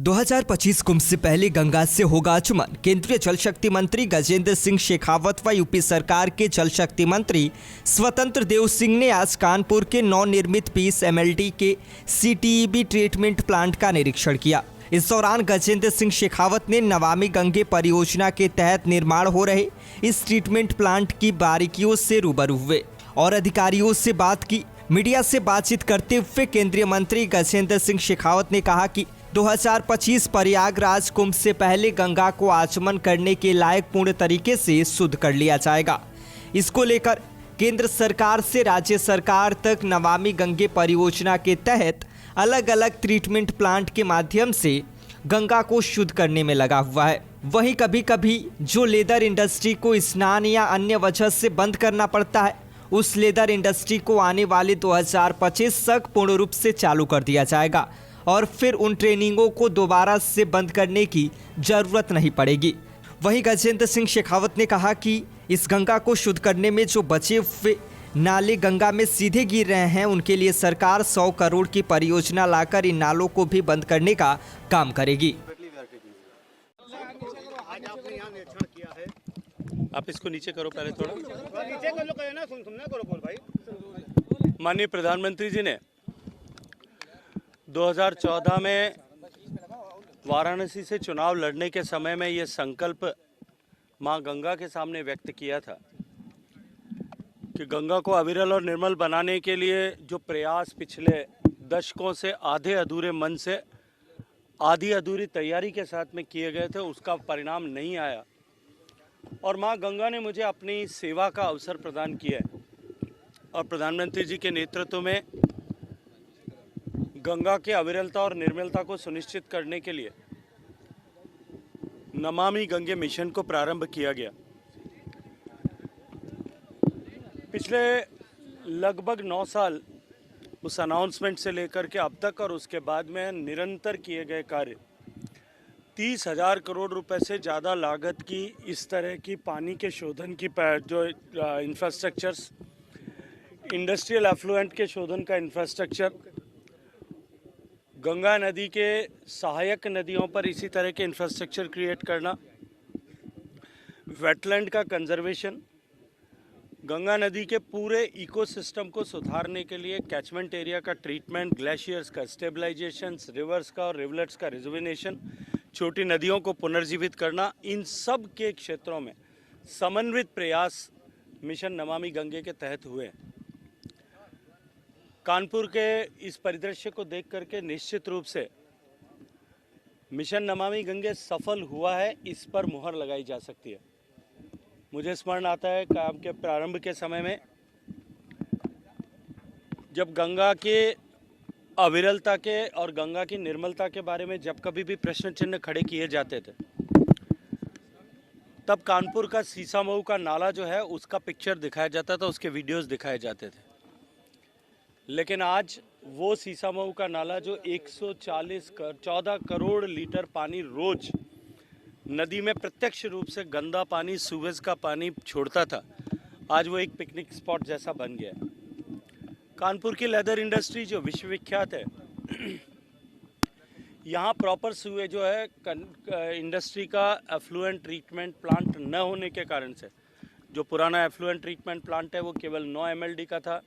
2025 कुंभ से पहले गंगा से होगा आचमन। केंद्रीय जल शक्ति मंत्री गजेंद्र सिंह शेखावत व यूपी सरकार के जल शक्ति मंत्री स्वतंत्र देव सिंह ने आज कानपुर के नवनिर्मित 20 MLD के CTEB ट्रीटमेंट प्लांट का निरीक्षण किया। इस दौरान गजेंद्र सिंह शेखावत ने नमामि गंगे परियोजना के तहत निर्माण हो रहे इस ट्रीटमेंट प्लांट की बारीकियों से रूबरू हुए और अधिकारियों से बात की। मीडिया से बातचीत करते हुए केंद्रीय मंत्री गजेंद्र सिंह शेखावत ने कहा कि 2025 प्रयागराज कुंभ से पहले गंगा को आचमन करने के लायक पूर्ण तरीके से शुद्ध कर लिया जाएगा। इसको लेकर केंद्र सरकार से राज्य सरकार तक नमामि गंगे परियोजना के तहत अलग अलग ट्रीटमेंट प्लांट के माध्यम से गंगा को शुद्ध करने में लगा हुआ है। वहीं कभी कभी जो लेदर इंडस्ट्री को स्नान या अन्य वजह से बंद करना पड़ता है, उस लेदर इंडस्ट्री को आने वाले 2025 तक पूर्ण रूप से चालू कर दिया जाएगा और फिर उन ट्रेनिंगों को दोबारा से बंद करने की जरूरत नहीं पड़ेगी। वहीं गजेंद्र सिंह शेखावत ने कहा कि इस गंगा को शुद्ध करने में जो बचे हुए नाले गंगा में सीधे गिर रहे हैं, उनके लिए सरकार 100 करोड़ की परियोजना लाकर इन नालों को भी बंद करने का काम करेगी। आज आपने यहाँ निरीक्षण किया है, आप इसको नीचे करो, पहले थोड़ा नीचे कर लो, कहे ना सुनना करो बोल भाई। माननीय प्रधानमंत्री जी ने 2014 में वाराणसी से चुनाव लड़ने के समय में ये संकल्प मां गंगा के सामने व्यक्त किया था कि गंगा को अविरल और निर्मल बनाने के लिए जो प्रयास पिछले दशकों से आधे अधूरे मन से आधी अधूरी तैयारी के साथ में किए गए थे, उसका परिणाम नहीं आया और मां गंगा ने मुझे अपनी सेवा का अवसर प्रदान किया है और प्रधानमंत्री जी के नेतृत्व में गंगा के अविरलता और निर्मलता को सुनिश्चित करने के लिए नमामि गंगे मिशन को प्रारंभ किया गया। पिछले लगभग 9 साल उस अनाउंसमेंट से लेकर के अब तक और उसके बाद में निरंतर किए गए कार्य 30,000 करोड़ रुपए से ज़्यादा लागत की इस तरह की पानी के शोधन की जो इंफ्रास्ट्रक्चर्स, इंडस्ट्रियल एफ्लुएंट के शोधन का इंफ्रास्ट्रक्चर, गंगा नदी के सहायक नदियों पर इसी तरह के इंफ्रास्ट्रक्चर क्रिएट करना, वेटलैंड का कंजर्वेशन, गंगा नदी के पूरे इकोसिस्टम को सुधारने के लिए कैचमेंट एरिया का ट्रीटमेंट, ग्लेशियर्स का स्टेबलाइजेशन, रिवर्स का और रिवलेट्स का रिजुविनेशन, छोटी नदियों को पुनर्जीवित करना, इन सब के क्षेत्रों में समन्वित प्रयास मिशन नमामि गंगे के तहत हुए। कानपुर के इस परिदृश्य को देख करके निश्चित रूप से मिशन नमामि गंगे सफल हुआ है, इस पर मुहर लगाई जा सकती है। मुझे स्मरण आता है काम के प्रारंभ के समय में जब गंगा के अविरलता के और गंगा की निर्मलता के बारे में जब कभी भी प्रश्न चिन्ह खड़े किए जाते थे, तब कानपुर का सीसामऊ का नाला जो है उसका पिक्चर दिखाया जाता था, उसके वीडियोस दिखाए जाते थे। लेकिन आज वो सीसामऊ का नाला जो 14 करोड़ लीटर पानी रोज नदी में प्रत्यक्ष रूप से गंदा पानी, सूवेज का पानी छोड़ता था, आज वो एक पिकनिक स्पॉट जैसा बन गया है। कानपुर की लेदर इंडस्ट्री जो विश्वविख्यात है, यहाँ प्रॉपर सूवेज जो है इंडस्ट्री का एफ्लुएंट ट्रीटमेंट प्लांट न होने के कारण से, जो पुराना एफ्लुएंट ट्रीटमेंट प्लांट है वो केवल 9 MLD का था।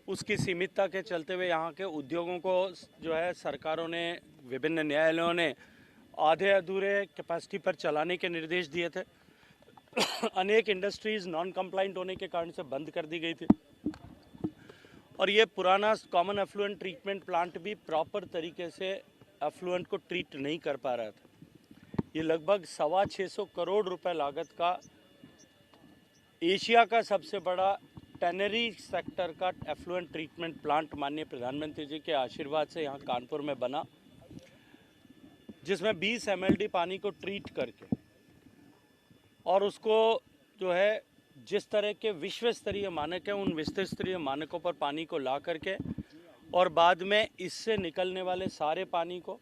उसकी सीमितता के चलते हुए यहाँ के उद्योगों को जो है सरकारों ने, विभिन्न न्यायालयों ने आधे अधूरे कैपेसिटी पर चलाने के निर्देश दिए थे। अनेक इंडस्ट्रीज़ नॉन कंप्लाइंट होने के कारण से बंद कर दी गई थी और ये पुराना कॉमन एफ्लुएंट ट्रीटमेंट प्लांट भी प्रॉपर तरीके से एफ्लुएंट को ट्रीट नहीं कर पा रहा था। ये लगभग 625 करोड़ रुपए लागत का एशिया का सबसे बड़ा टैनरी सेक्टर का एफ्लुएंट ट्रीटमेंट प्लांट माननीय प्रधानमंत्री जी के आशीर्वाद से यहाँ कानपुर में बना, जिसमें 20 MLD पानी को ट्रीट करके और उसको जो है जिस तरह के विश्व स्तरीय मानक है, उन विश्व स्तरीय मानकों पर पानी को ला करके और बाद में इससे निकलने वाले सारे पानी को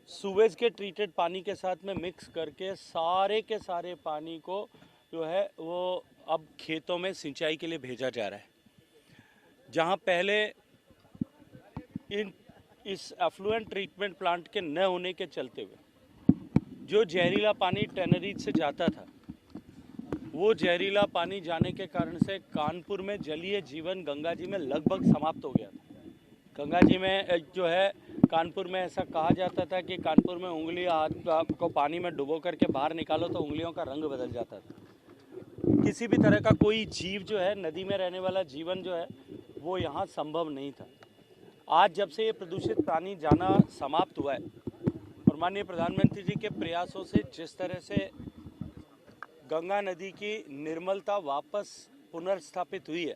सूवेज के ट्रीटेड पानी के साथ में मिक्स करके सारे के सारे पानी को जो है वो अब खेतों में सिंचाई के लिए भेजा जा रहा है। जहां पहले इन इस एफ्लुएंट ट्रीटमेंट प्लांट के न होने के चलते हुए जो जहरीला पानी टैनरीज से जाता था, वो जहरीला पानी जाने के कारण से कानपुर में जलीय जीवन गंगा जी में लगभग समाप्त हो गया था। गंगा जी में जो है कानपुर में ऐसा कहा जाता था कि कानपुर में उंगली हाथ को पानी में डुबो करके बाहर निकालो तो उंगलियों का रंग बदल जाता था। किसी भी तरह का कोई जीव जो है, नदी में रहने वाला जीवन जो है, वो यहाँ संभव नहीं था। आज जब से ये प्रदूषित पानी जाना समाप्त हुआ है और माननीय प्रधानमंत्री जी के प्रयासों से जिस तरह से गंगा नदी की निर्मलता वापस पुनर्स्थापित हुई है,